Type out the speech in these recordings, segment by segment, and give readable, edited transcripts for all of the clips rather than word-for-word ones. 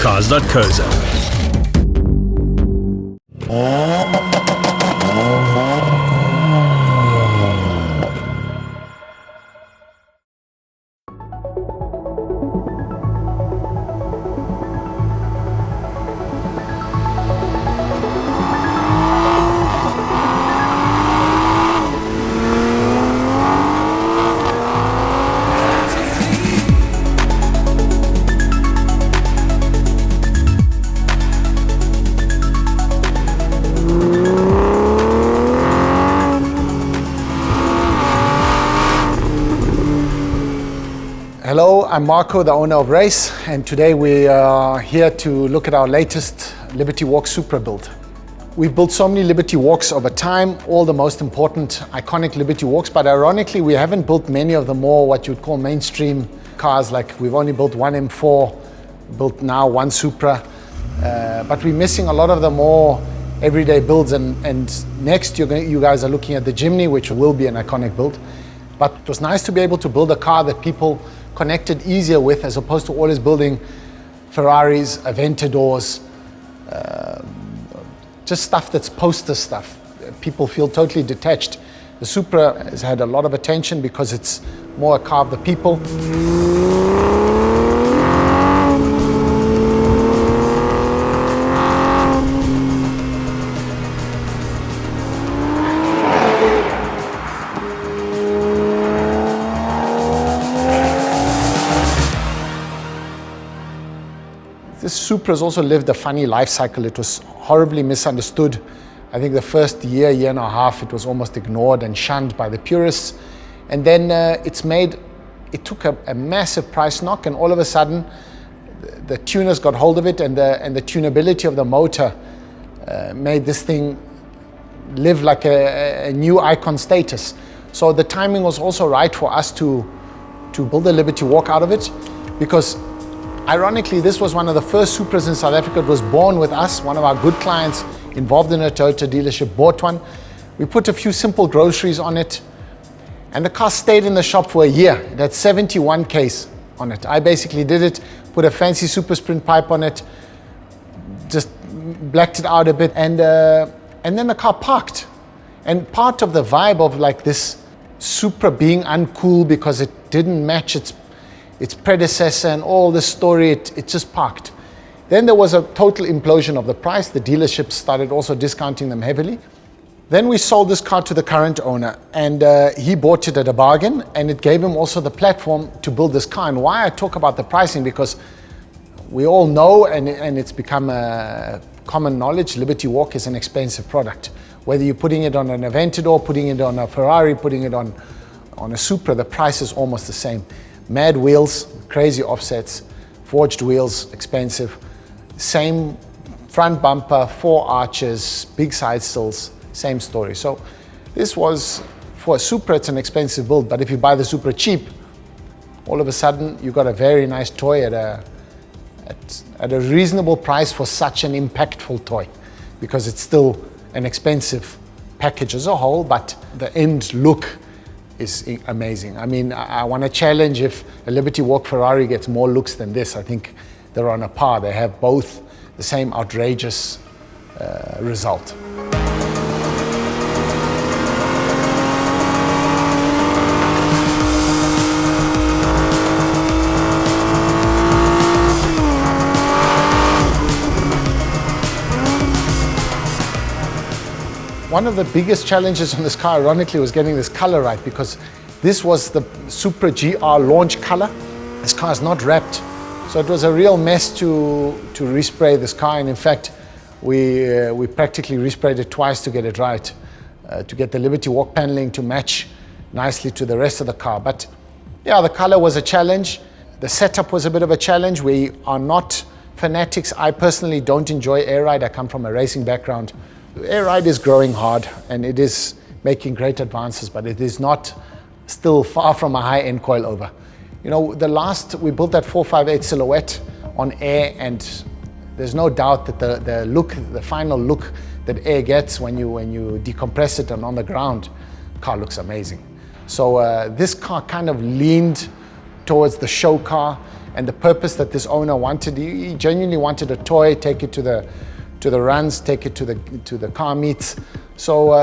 Cars.co.za. Hello, I'm Marco, the owner of Race, and today we are here to look at our latest Liberty Walk Supra build. We've built so many Liberty Walks over time, all the most important iconic Liberty Walks, but ironically we haven't built many of the more what you'd call mainstream cars. Like we've only built one M4, built now one Supra, but we're missing a lot of the more everyday builds, and next you guys are looking at the Jimny, which will be an iconic build. But it was nice to be able to build a car that people connected easier with, as opposed to always building Ferraris, Aventadors, just stuff that's poster stuff. People feel totally detached. The Supra has had a lot of attention because it's more a car of the people. This Supra has also lived a funny life cycle. It was horribly misunderstood. I think the first year and a half, it was almost ignored and shunned by the purists. And then it took a massive price knock, and all of a sudden, the tuners got hold of it, and the tunability of the motor made this thing live like a new icon status. So the timing was also right for us to build a Liberty Walk out of it, because ironically, this was one of the first Supras in South Africa. It was born with us. One of our good clients involved in a Toyota dealership bought one. We put a few simple groceries on it, and the car stayed in the shop for a year. It had 71 Ks on it. I basically did it, put a fancy Super Sprint pipe on it, just blacked it out a bit, and then the car parked. And part of the vibe of like this Supra being uncool because it didn't match its predecessor and all this story, it just parked. Then there was a total implosion of the price. The dealerships started also discounting them heavily. Then we sold this car to the current owner, and he bought it at a bargain, and it gave him also the platform to build this car. And why I talk about the pricing, because we all know, and it's become a common knowledge, Liberty Walk is an expensive product. Whether you're putting it on an Aventador, putting it on a Ferrari, putting it on a Supra, the price is almost the same. Mad wheels, crazy offsets, forged wheels, expensive. Same front bumper, 4 arches, big side sills, same story. So this was, for a Supra, it's an expensive build, but if you buy the Supra cheap, all of a sudden you got a very nice toy at a reasonable price for such an impactful toy, because it's still an expensive package as a whole, but the end look is amazing. I mean, I want to challenge if a Liberty Walk Ferrari gets more looks than this. I think they're on a par. They have both the same outrageous result. One of the biggest challenges on this car, ironically, was getting this color right, because this was the Supra GR launch color. This car is not wrapped, so it was a real mess to respray this car. And in fact, we practically resprayed it twice to get it right, to get the Liberty Walk paneling to match nicely to the rest of the car. But yeah, the color was a challenge. The setup was a bit of a challenge. We are not fanatics. I personally don't enjoy air ride. I come from a racing background. Air ride is growing hard, and it is making great advances, but it is not still far from a high-end coilover. You know, we built that 458 Silhouette on air, and there's no doubt that the final look that air gets when you decompress it and on the ground, the car looks amazing. So this car kind of leaned towards the show car, and the purpose that this owner wanted. He genuinely wanted a toy, take it to the runs, take it to the car meets. So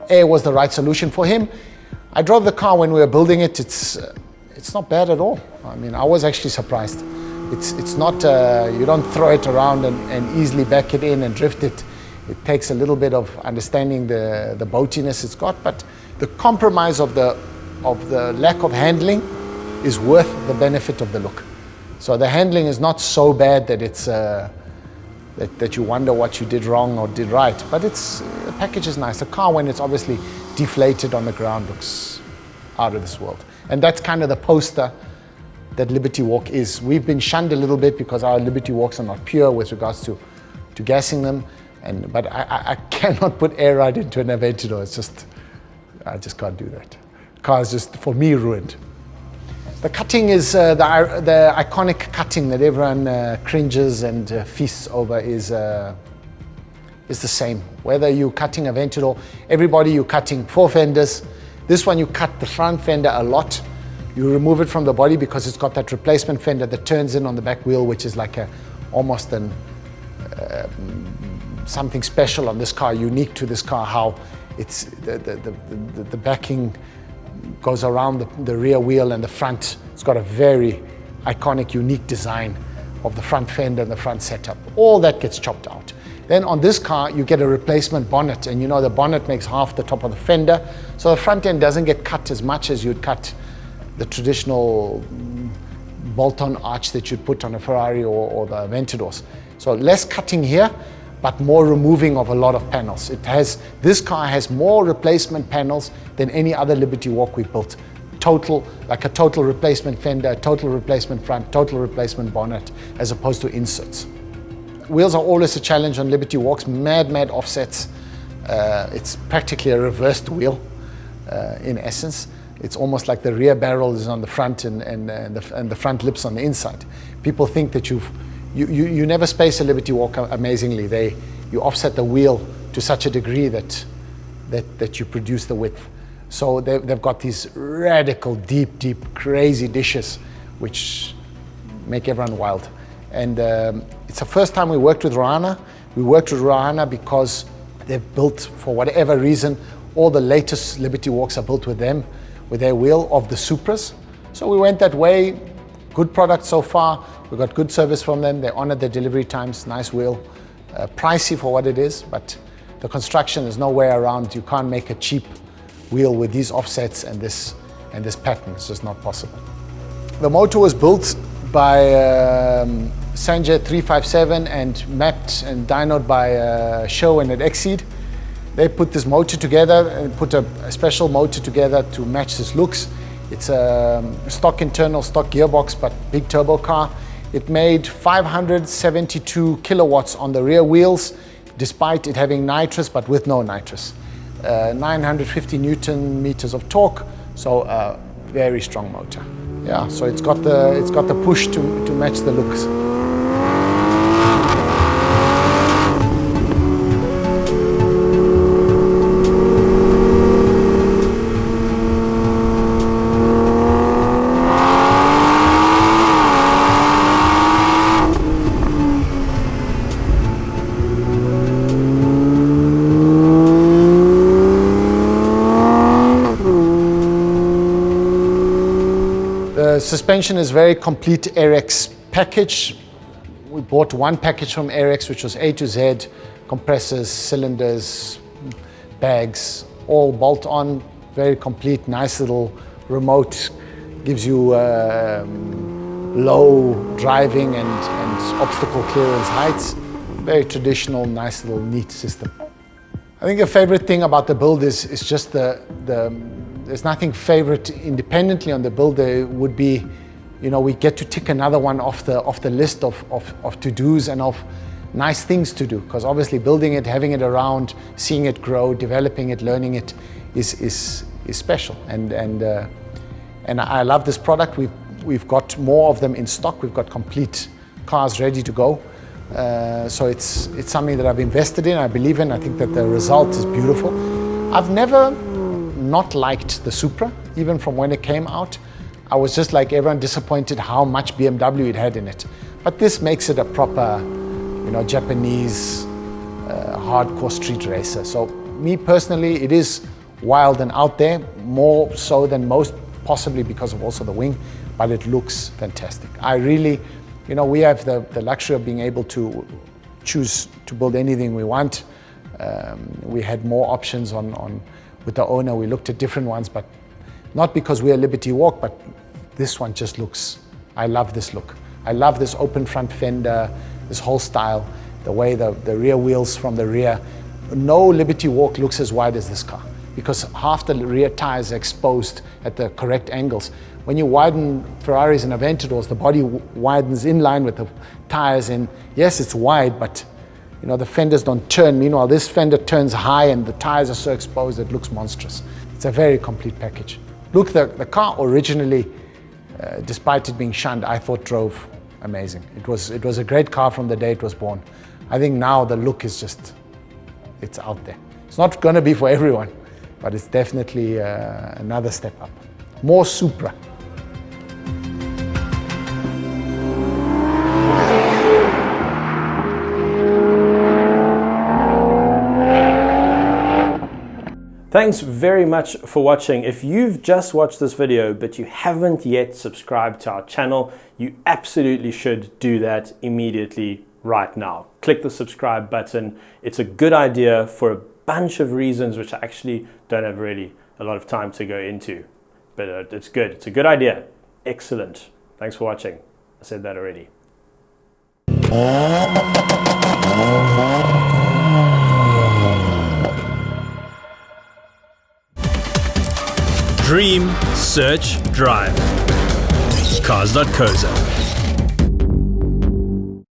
air was the right solution for him. I drove the car when we were building it. It's not bad at all. I mean, I was actually surprised. It's not, you don't throw it around and easily back it in and drift it. It takes a little bit of understanding the boatiness it's got, but the compromise of the lack of handling is worth the benefit of the look. So the handling is not so bad that it's that you wonder what you did wrong or did right, but the package is nice. The car, when it's obviously deflated on the ground, looks out of this world. And that's kind of the poster that Liberty Walk is. We've been shunned a little bit because our Liberty Walks are not pure with regards to gassing them, but I cannot put air right into an Aventador. I just can't do that. The car is just, for me, ruined. The cutting is the iconic cutting that everyone cringes and feasts over is the same. Whether you're cutting a Aventador, you're cutting 4 fenders. This one you cut the front fender a lot. You remove it from the body because it's got that replacement fender that turns in on the back wheel, which is like almost something special on this car, unique to this car, how it's the backing goes around the rear wheel and the front. It's got a very iconic, unique design of the front fender and the front setup. All that gets chopped out. Then on this car, you get a replacement bonnet, and you know the bonnet makes half the top of the fender, so the front end doesn't get cut as much as you'd cut the traditional bolt-on arch that you'd put on a Ferrari or the Aventadors. So less cutting here, but more removing of a lot of panels. This car has more replacement panels than any other Liberty Walk we built. Like a total replacement fender, total replacement front, total replacement bonnet, as opposed to inserts. Wheels are always a challenge on Liberty Walks, mad offsets. It's practically a reversed wheel in essence. It's almost like the rear barrel is on the front and the front lips on the inside. People think that you never space a Liberty Walk amazingly. You offset the wheel to such a degree that you produce the width. So they've got these radical, deep, crazy dishes which make everyone wild. And it's the first time we worked with Rohana. We worked with Rohana because they've built, for whatever reason, all the latest Liberty Walks are built with them, with their wheel of the Supras. So we went that way. Good product so far. We got good service from them. They honored their delivery times. Nice wheel. Pricey for what it is, but the construction is no way around. You can't make a cheap wheel with these offsets and this pattern. It's just not possible. The motor was built by Sanjay 357 and mapped and dynoed by Show and at Exceed. They put this motor together and put a special motor together to match this looks. It's a stock internal, stock gearbox, but big turbo car. It made 572 kilowatts on the rear wheels, despite it having nitrous, but with no nitrous. 950 Newton meters of torque, so a very strong motor. Yeah, so it's got the push to match the looks. The suspension is very complete Airex package. We bought one package from Airex, which was A to Z, compressors, cylinders, bags, all bolt on, very complete, nice little remote, gives you low driving and obstacle clearance heights. Very traditional, nice little neat system. I think a favorite thing about the build is just there's nothing favorite independently on the build. There would be, we get to tick another one off the list of to-dos and of nice things to do. Because obviously building it, having it around, seeing it grow, developing it, learning it is special. And I love this product. We've got more of them in stock. We've got complete cars ready to go. So it's something that I've invested in, I believe in. I think that the result is beautiful. I've never not liked the Supra, even from when it came out. I was just like everyone, disappointed how much BMW it had in it. But this makes it a proper, Japanese hardcore street racer. So me personally, it is wild and out there, more so than most, possibly because of also the wing, but it looks fantastic. I really, we have the luxury of being able to choose to build anything we want. We had more options on with the owner. We looked at different ones, but not because we're Liberty Walk, but this one just looks, I love this look. I love this open front fender, this whole style, the way the rear wheels from the rear. No Liberty Walk looks as wide as this car because half the rear tires are exposed at the correct angles. When you widen Ferraris and Aventadors, the body widens in line with the tires, and yes, it's wide, but the fenders don't turn. Meanwhile, this fender turns high and the tires are so exposed it looks monstrous. It's a very complete package. Look, the car originally, despite it being shunned, I thought drove amazing. It was a great car from the day it was born. I think now the look is just, it's out there. It's not going to be for everyone, but it's definitely another step up. More Supra. Thanks very much for watching. If you've just watched this video but you haven't yet subscribed to our channel, you absolutely should do that immediately right now. Click the subscribe button. It's a good idea for a bunch of reasons which I actually don't have really a lot of time to go into. But it's good. It's a good idea. Excellent. Thanks for watching. I said that already. Dream, search, drive. Cars.co.za.